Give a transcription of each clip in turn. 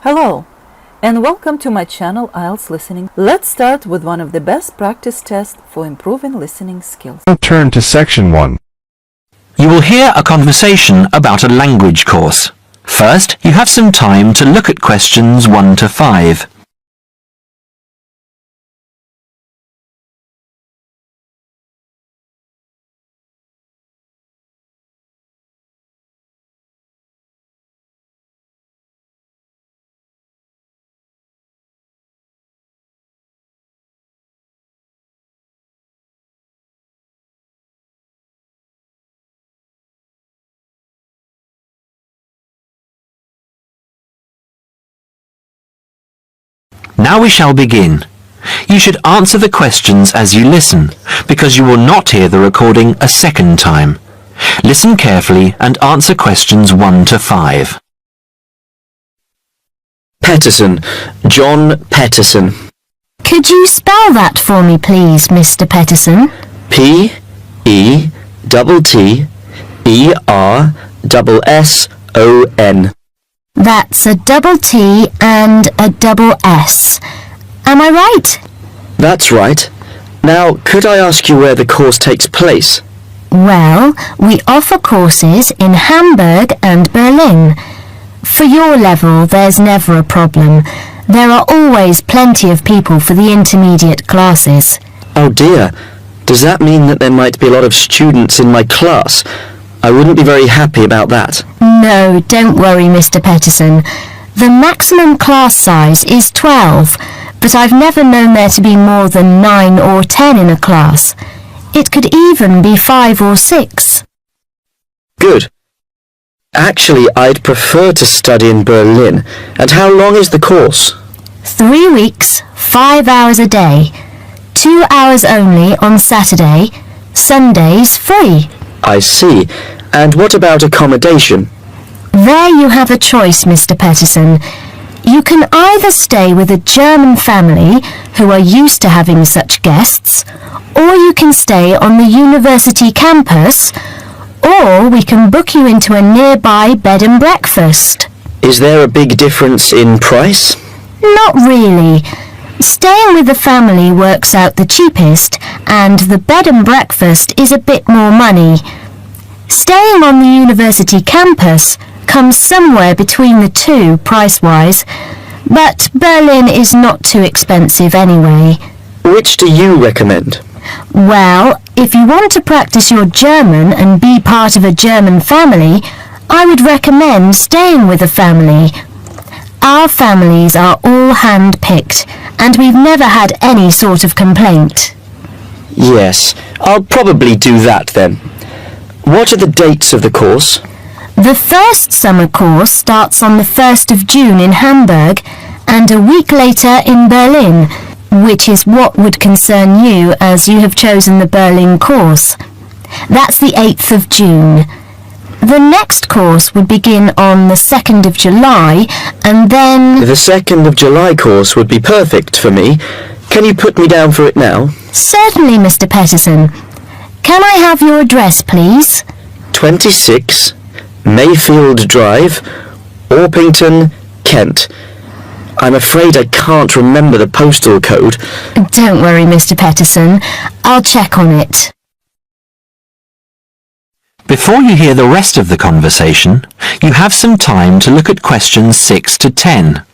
Hello, and welcome to my channel Ielts Listening. Let's start with one of the best practice tests for improving listening skills. Now turn to section 1. You will hear a conversation about a language course. First, you have some time to look at questions 1 to 5. Now we shall begin. You should answer the questions as you listen, because you will not hear the recording a second time. Listen carefully and answer questions 1 to 5. Peterson, John Peterson. Could you spell that for me, please, Mr. Peterson? P-E-T-T-E-R-S-S-O-N. That's a double T and a double S. Am I right? That's right. Now, could I ask you where the course takes place? Well, we offer courses in Hamburg and Berlin. For your level, there's never a problem. There are always plenty of people for the intermediate classes. Oh dear. Does that mean that there might be a lot of students in my class? I wouldn't be very happy about that. No, don't worry, Mr. Peterson. The maximum class size is 12, but I've never known there to be more than 9 or 10 in a class. It could even be 5 or 6. Good. Actually, I'd prefer to study in Berlin. And how long is the course? 3 weeks, 5 hours a day. 2 hours only on Saturday. Sundays free. I see. And what about accommodation? There you have a choice, Mr. Peterson. You can either stay with a German family who are used to having such guests, or you can stay on the university campus, or we can book you into a nearby bed and breakfast. Is there a big difference in price? Not really. Staying with the family works out the cheapest, and the bed and breakfast is a bit more money. Staying on the university campus comes somewhere between the two price-wise, but Berlin is not too expensive anyway. Which do you recommend? Well, if you want to practice your German and be part of a German family, I would recommend staying with a family. Our families are all hand-picked, and we've never had any sort of complaint. Yes, I'll probably do that then. What are the dates of the course? The first summer course starts on the 1st of June in Hamburg and a week later in Berlin, which is what would concern you as you have chosen the Berlin course. That's the 8th of June. The next course would begin on the 2nd of July and then... The 2nd of July course would be perfect for me. Can you put me down for it now? Certainly, Mr. Peterson. Can I have your address, please? 26 Mayfield Drive, Orpington, Kent. I'm afraid I can't remember the postal code. Don't worry, Mr. Peterson. I'll check on it. Before you hear the rest of the conversation, you have some time to look at questions 6 to 10.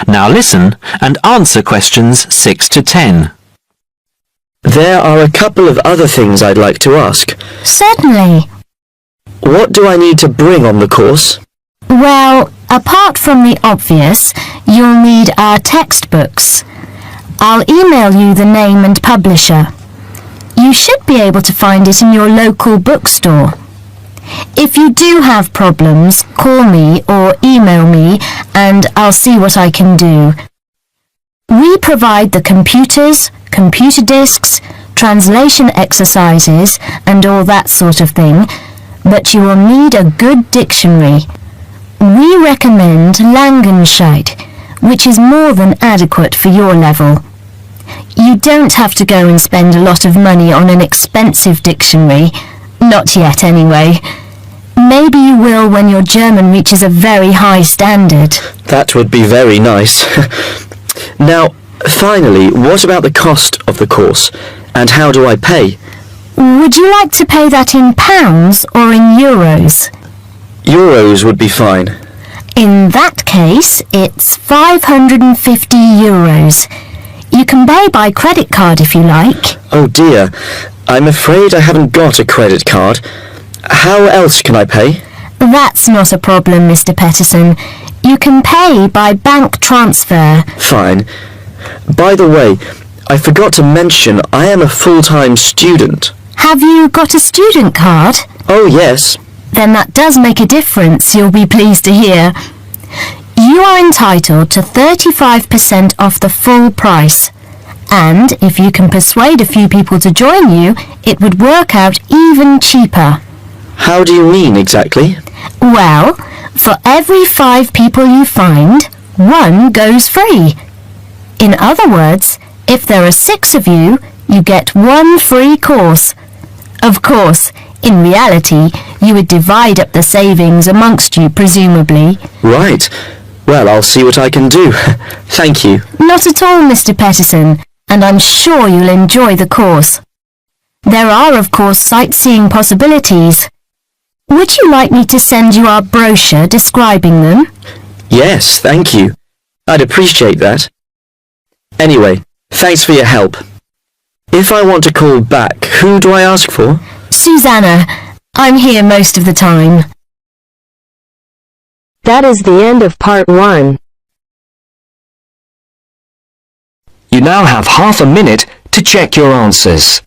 Now listen and answer questions 6 to 10. There are a couple of other things I'd like to ask. Certainly. What do I need to bring on the course? Well, apart from the obvious, you'll need our textbooks. I'll email you the name and publisher. You should be able to find it in your local bookstore. If you do have problems, call me or email me and I'll see what I can do. We provide the computers, computer disks, translation exercises and all that sort of thing, but you will need a good dictionary. We recommend Langenscheidt, which is more than adequate for your level. You don't have to go and spend a lot of money on an expensive dictionary. Not yet, anyway. Maybe you will when your German reaches a very high standard. That would be very nice. Now, finally, what about the cost of the course? And how do I pay? Would you like to pay that in pounds or in euros? Euros would be fine. In that case, it's 550 euros. You can pay by credit card if you like. Oh dear, I'm afraid I haven't got a credit card. How else can I pay? That's not a problem, Mr. Peterson. You can pay by bank transfer. Fine. By the way, I forgot to mention I am a full-time student. Have you got a student card? Oh yes. Then that does make a difference, you'll be pleased to hear. You are entitled to 35% off the full price. And if you can persuade a few people to join you, it would work out even cheaper. How do you mean exactly? Well, for every 5 people you find, 1 goes free. In other words, if there are 6 of you, you get 1 free course. Of course, in reality, you would divide up the savings amongst you, presumably. Right. Well, I'll see what I can do. Thank you. Not at all, Mr. Peterson, and I'm sure you'll enjoy the course. There are, of course, sightseeing possibilities. Would you like me to send you our brochure describing them? Yes, thank you. I'd appreciate that. Anyway, thanks for your help. If I want to call back, who do I ask for? Susanna, I'm here most of the time. That is the end of part 1. You now have half a minute to check your answers.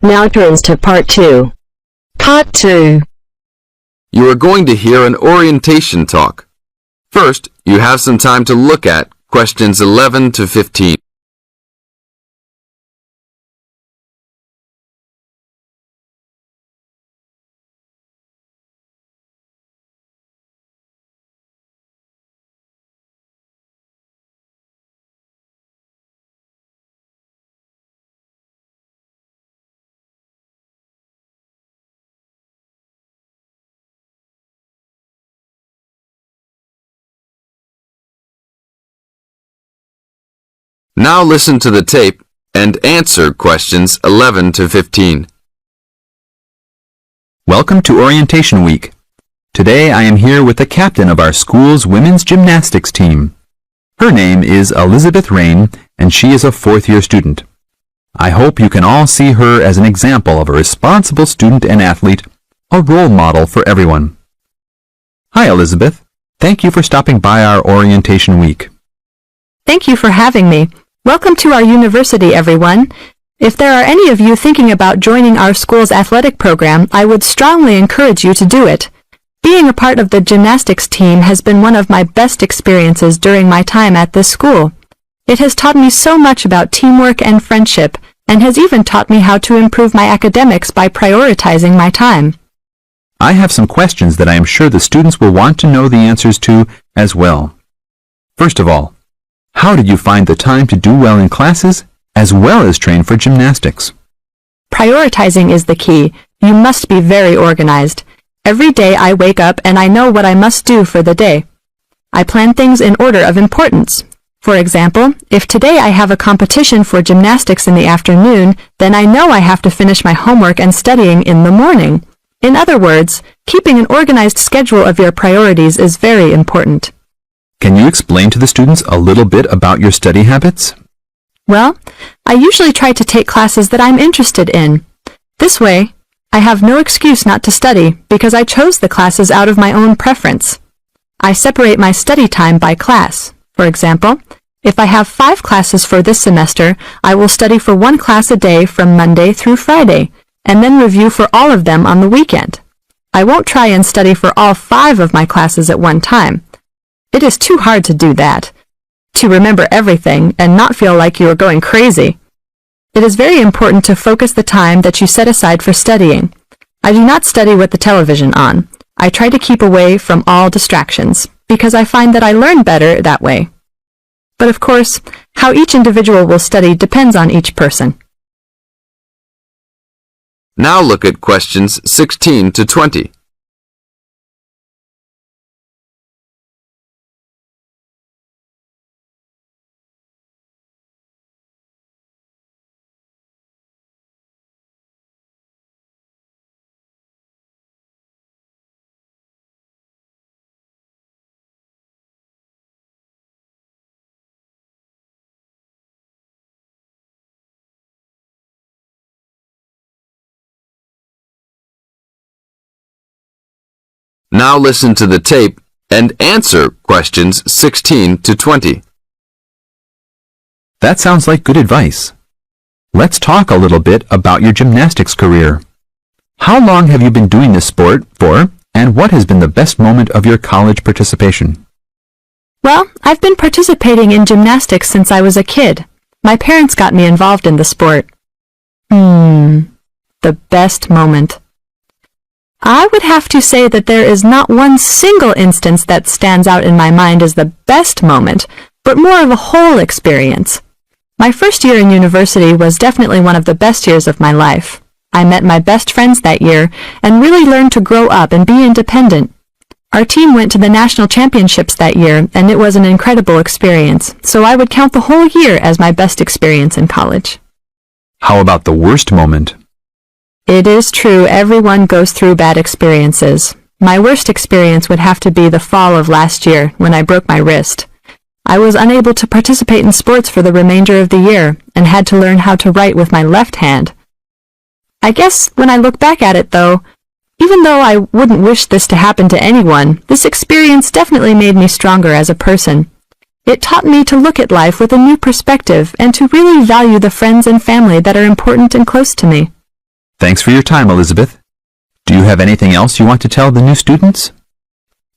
Now turns to part 2. Part 2. You are going to hear an orientation talk. First, you have some time to look at questions 11 to 15. Now listen to the tape and answer questions 11 to 15. Welcome to Orientation Week. Today I am here with the captain of our school's women's gymnastics team. Her name is Elizabeth Rain, and she is a 4th-year student. I hope you can all see her as an example of a responsible student and athlete, a role model for everyone. Hi, Elizabeth. Thank you for stopping by our Orientation Week. Thank you for having me. Welcome to our university, everyone. If there are any of you thinking about joining our school's athletic program, I would strongly encourage you to do it. Being a part of the gymnastics team has been one of my best experiences during my time at this school. It has taught me so much about teamwork and friendship, and has even taught me how to improve my academics by prioritizing my time. I have some questions that I am sure the students will want to know the answers to as well. First of all, how did you find the time to do well in classes as well as train for gymnastics? Prioritizing is the key. You must be very organized. Every day I wake up and I know what I must do for the day. I plan things in order of importance. For example, if today I have a competition for gymnastics in the afternoon, then I know I have to finish my homework and studying in the morning. In other words, Keeping an organized schedule of your priorities is very important. Can you explain to the students a little bit about your study habits? Well, I usually try to take classes that I'm interested in. This way, I have no excuse not to study because I chose the classes out of my own preference. I separate my study time by class. For example, if I have 5 classes for this semester, I will study for 1 class a day from Monday through Friday, and then review for all of them on the weekend. I won't try and study for all 5 of my classes at one time. It is too hard to do that, to remember everything and not feel like you are going crazy. It is very important to focus the time that you set aside for studying. I do not study with the television on. I try to keep away from all distractions, because I find that I learn better that way. But of course, how each individual will study depends on each person. Now look at questions 16 to 20. Now listen to the tape and answer questions 16 to 20. That sounds like good advice. Let's talk a little bit about your gymnastics career. How long have you been doing this sport for, and what has been the best moment of your college participation? Well, I've been participating in gymnastics since I was a kid. My parents got me involved in the sport. The best moment. I would have to say that there is not one single instance that stands out in my mind as the best moment, but more of a whole experience. My first year in university was definitely one of the best years of my life. I met my best friends that year and really learned to grow up and be independent. Our team went to the national championships that year, and it was an incredible experience, so I would count the whole year as my best experience in college. How about the worst moment? It is true everyone goes through bad experiences. My worst experience would have to be the fall of last year when I broke my wrist. I was unable to participate in sports for the remainder of the year and had to learn how to write with my left hand. I guess when I look back at it though, even though I wouldn't wish this to happen to anyone, this experience definitely made me stronger as a person. It taught me to look at life with a new perspective and to really value the friends and family that are important and close to me. Thanks for your time, Elizabeth. Do you have anything else you want to tell the new students?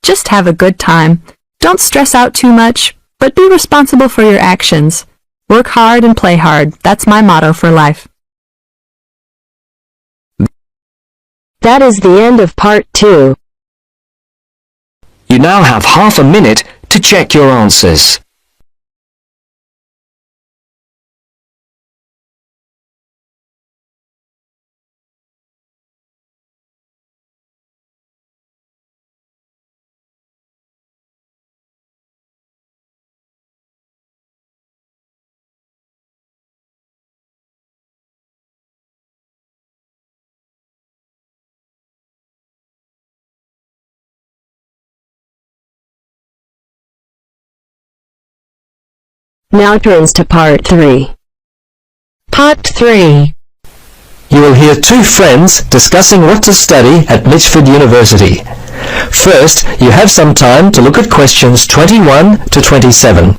Just have a good time. Don't stress out too much, but be responsible for your actions. Work hard and play hard. That's my motto for life. That is the end of part 2. You now have half a minute to check your answers. Now turns to part 3. Part 3. You will hear 2 friends discussing what to study at Mitchford University. First, you have some time to look at questions 21 to 27.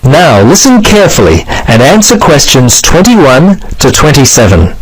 Now listen carefully and answer questions 21 to 27.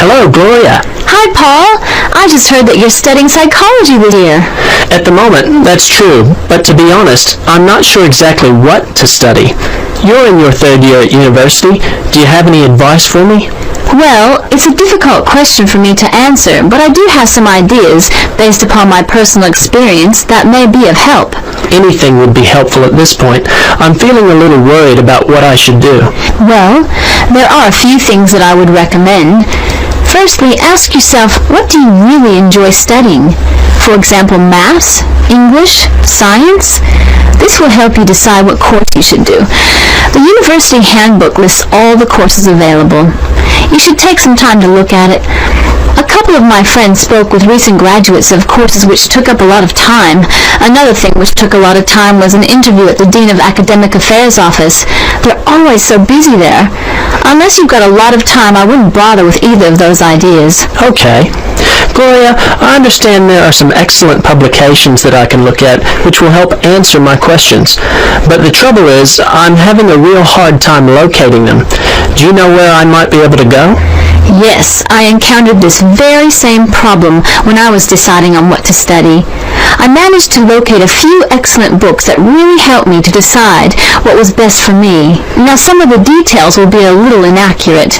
Hello, Gloria. Hi, Paul. I just heard that you're studying psychology this year. At the moment, that's true, but to be honest, I'm not sure exactly what to study. You're in your 3rd year at university. Do you have any advice for me? Well, it's a difficult question for me to answer, but I do have some ideas based upon my personal experience that may be of help. Anything would be helpful at this point. I'm feeling a little worried about what I should do. Well, there are a few things that I would recommend. Firstly, ask yourself, what do you really enjoy studying? For example, maths, English, science? This will help you decide what course you should do. The university handbook lists all the courses available. You should take some time to look at it. A couple of my friends spoke with recent graduates of courses which took up a lot of time. Another thing which took a lot of time was an interview at the Dean of Academic Affairs office. They're always so busy there. Unless you've got a lot of time, I wouldn't bother with either of those ideas. Okay. Gloria, I understand there are some excellent publications that I can look at which will help answer my questions. But the trouble is, I'm having a real hard time locating them. Do you know where I might be able to go? Yes, I encountered this very same problem when I was deciding on what to study. I managed to locate a few excellent books that really helped me to decide what was best for me. Now, some of the details will be a little inaccurate.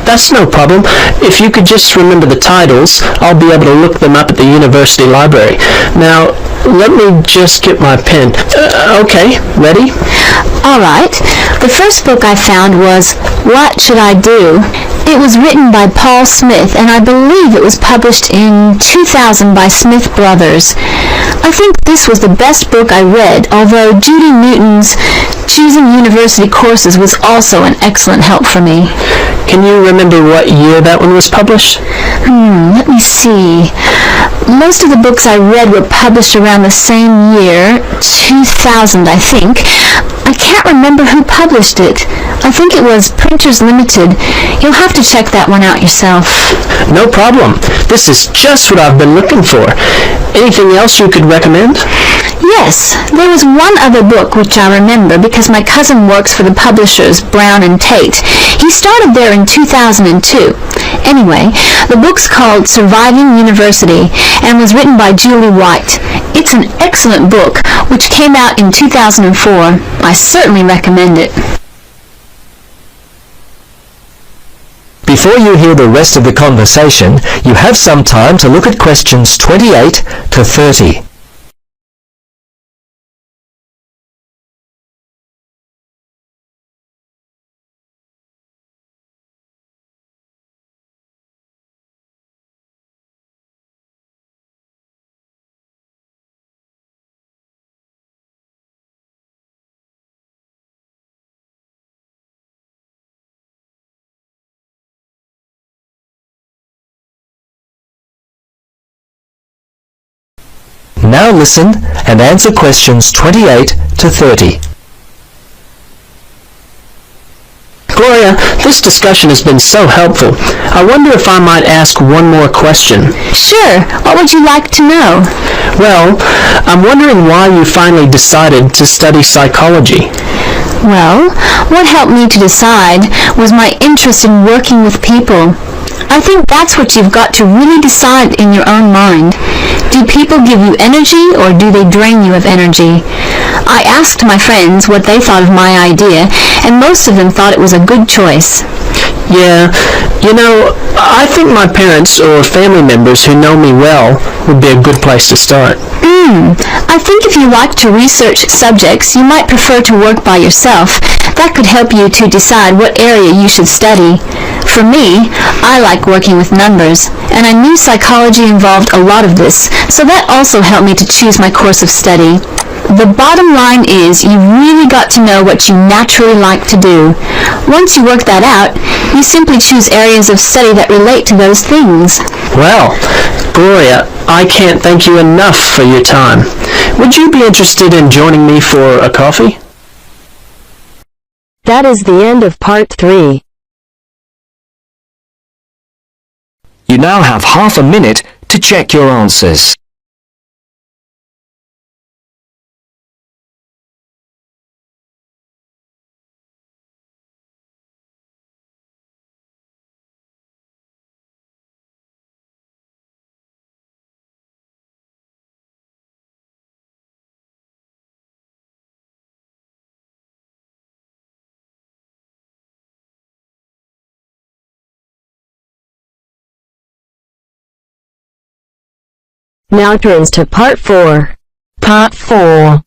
That's no problem. If you could just remember the titles, I'll be able to look them up at the university library. Now, let me just get my pen. Okay, ready? All right. The first book I found was What Should I Do? It was written by Paul Smith, and I believe it was published in 2000 by Smith Brothers. I think this was the best book I read, although Judy Newton's Choosing University Courses was also an excellent help for me. Can you remember what year that one was published? Let me see. Most of the books I read were published around the same year, 2000, I think. I can't remember who published it. I think it was Printers Limited. You'll have to check that one out yourself. No problem. This is just what I've been looking for. Anything else you could recommend? Yes, there was one other book which I remember because my cousin works for the publishers Brown and Tate. He started there in 2002. Anyway, the book's called Surviving University and was written by Julie White. It's an excellent book which came out in 2004. I certainly recommend it. Before you hear the rest of the conversation, you have some time to look at questions 28 to 30. Now listen and answer questions 28 to 30. Gloria, this discussion has been so helpful. I wonder if I might ask one more question. Sure. What would you like to know? Well, I'm wondering why you finally decided to study psychology. Well, what helped me to decide was my interest in working with people. I think that's what you've got to really decide in your own mind. Do people give you energy or do they drain you of energy? I asked my friends what they thought of my idea, and most of them thought it was a good choice. Yeah, you know, I think my parents or family members who know me well would be a good place to start. I think if you like to research subjects, you might prefer to work by yourself. That could help you to decide what area you should study. For me, I like working with numbers, and I knew psychology involved a lot of this, so that also helped me to choose my course of study. The bottom line is you really got to know what you naturally like to do. Once you work that out, you simply choose areas of study that relate to those things. Well, Gloria, I can't thank you enough for your time. Would you be interested in joining me for a coffee? That is the end of part 3. You now have half a minute to check your answers. Now turns to Part 4. Part 4.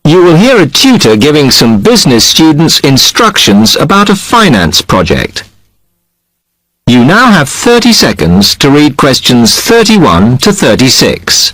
You will hear a tutor giving some business students instructions about a finance project. You now have 30 seconds to read questions 31 to 36.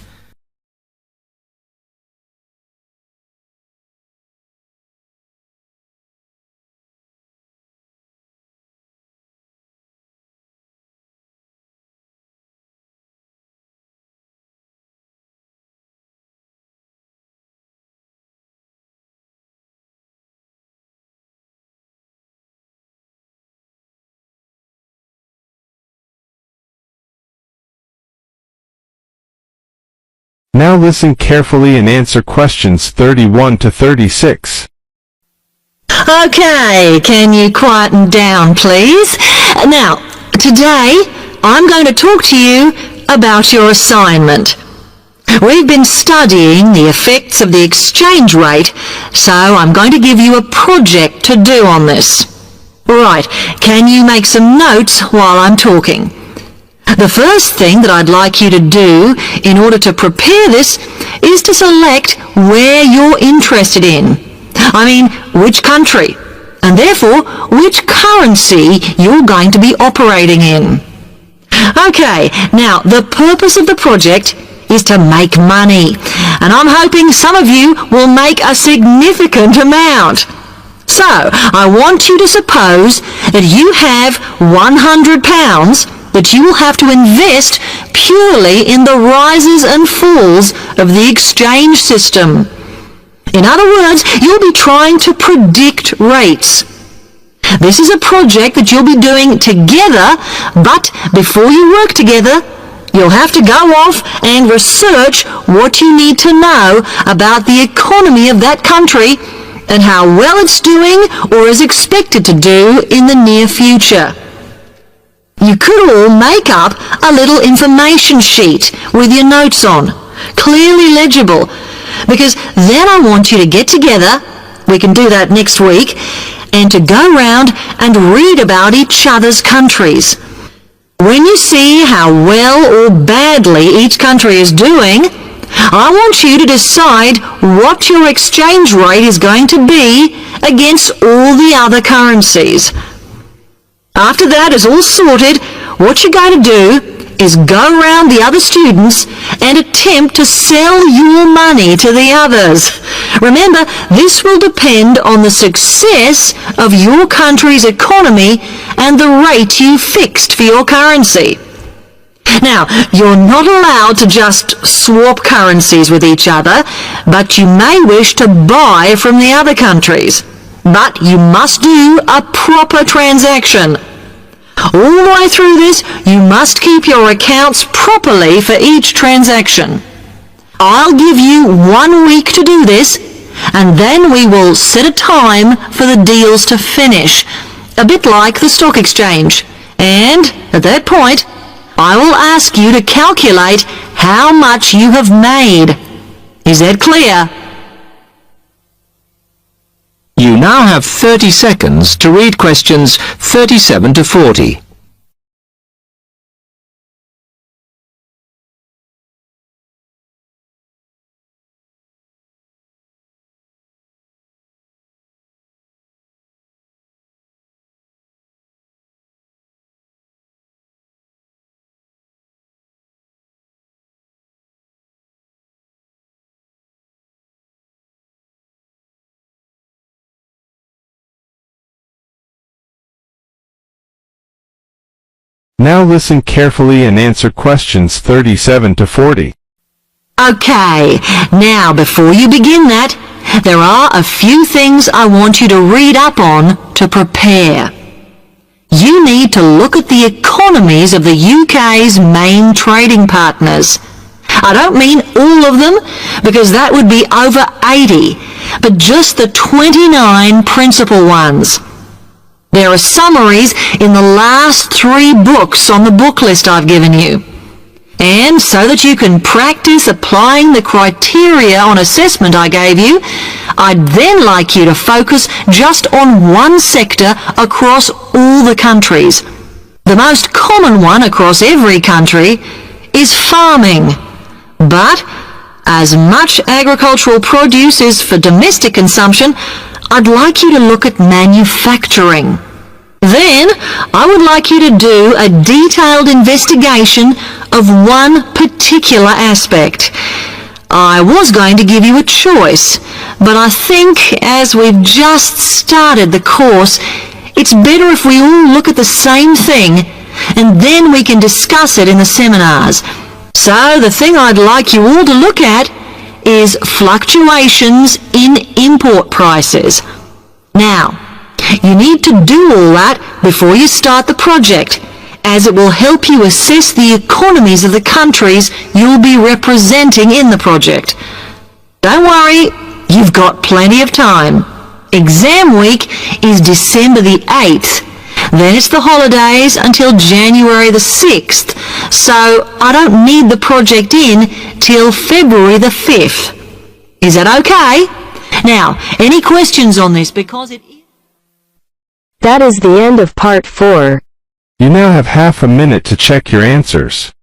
Now listen carefully and answer questions 31 to 36. Okay, can you quieten down, please? Now, today I'm going to talk to you about your assignment. We've been studying the effects of the exchange rate, so I'm going to give you a project to do on this. Right, can you make some notes while I'm talking? The first thing that I'd like you to do in order to prepare this is to select where you're interested in. I mean, which country, and therefore which currency you're going to be operating in. Okay, now the purpose of the project is to make money, and I'm hoping some of you will make a significant amount. So, I want you to suppose that you have £100 that you will have to invest purely in the rises and falls of the exchange system. In other words, you'll be trying to predict rates. This is a project that you'll be doing together, but before you work together, you'll have to go off and research what you need to know about the economy of that country and how well it's doing or is expected to do in the near future. You could all make up a little information sheet with your notes on, clearly legible, because then I want you to get together, we can do that next week, and to go round and read about each other's countries. When you see how well or badly each country is doing, I want you to decide what your exchange rate is going to be against all the other currencies. After that is all sorted, what you're going to do is go around the other students and attempt to sell your money to the others. Remember, this will depend on the success of your country's economy and the rate you fixed for your currency. Now, you're not allowed to just swap currencies with each other, but you may wish to buy from the other countries. But you must do a proper transaction. All the way through this, you must keep your accounts properly for each transaction. I'll give you 1 week to do this, and then we will set a time for the deals to finish, a bit like the stock exchange. And at that point, I will ask you to calculate how much you have made. Is that clear? You now have 30 seconds to read questions 37 to 40. Now listen carefully and answer questions 37 to 40. Okay, now before you begin that, there are a few things I want you to read up on to prepare. You need to look at the economies of the UK's main trading partners. I don't mean all of them, because that would be over 80, but just the 29 principal ones. There are summaries in the last 3 books on the book list I've given you. And so that you can practice applying the criteria on assessment I gave you, I'd then like you to focus just on one sector across all the countries. The most common one across every country is farming. But as much agricultural produce is for domestic consumption, I'd like you to look at manufacturing. Then, I would like you to do a detailed investigation of one particular aspect. I was going to give you a choice, but I think as we've just started the course, it's better if we all look at the same thing, and then we can discuss it in the seminars. So the thing I'd like you all to look at is fluctuations in import prices. Now, you need to do all that before you start the project, as it will help you assess the economies of the countries you'll be representing in the project. Don't worry, you've got plenty of time. Exam week is December the 8th. Then it's the holidays until January the 6th, so I don't need the project in till February the 5th. Is that okay? Now, any questions on this, because it is... That is the end of part 4. You now have half a minute to check your answers.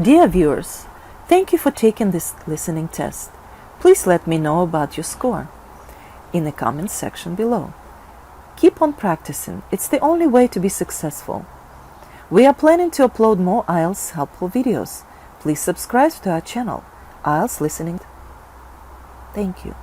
Dear viewers, thank you for taking this listening test. Please let me know about your score in the comments section below. Keep on practicing. It's the only way to be successful. We are planning to upload more IELTS helpful videos. Please subscribe to our channel, IELTS Listening. Thank you.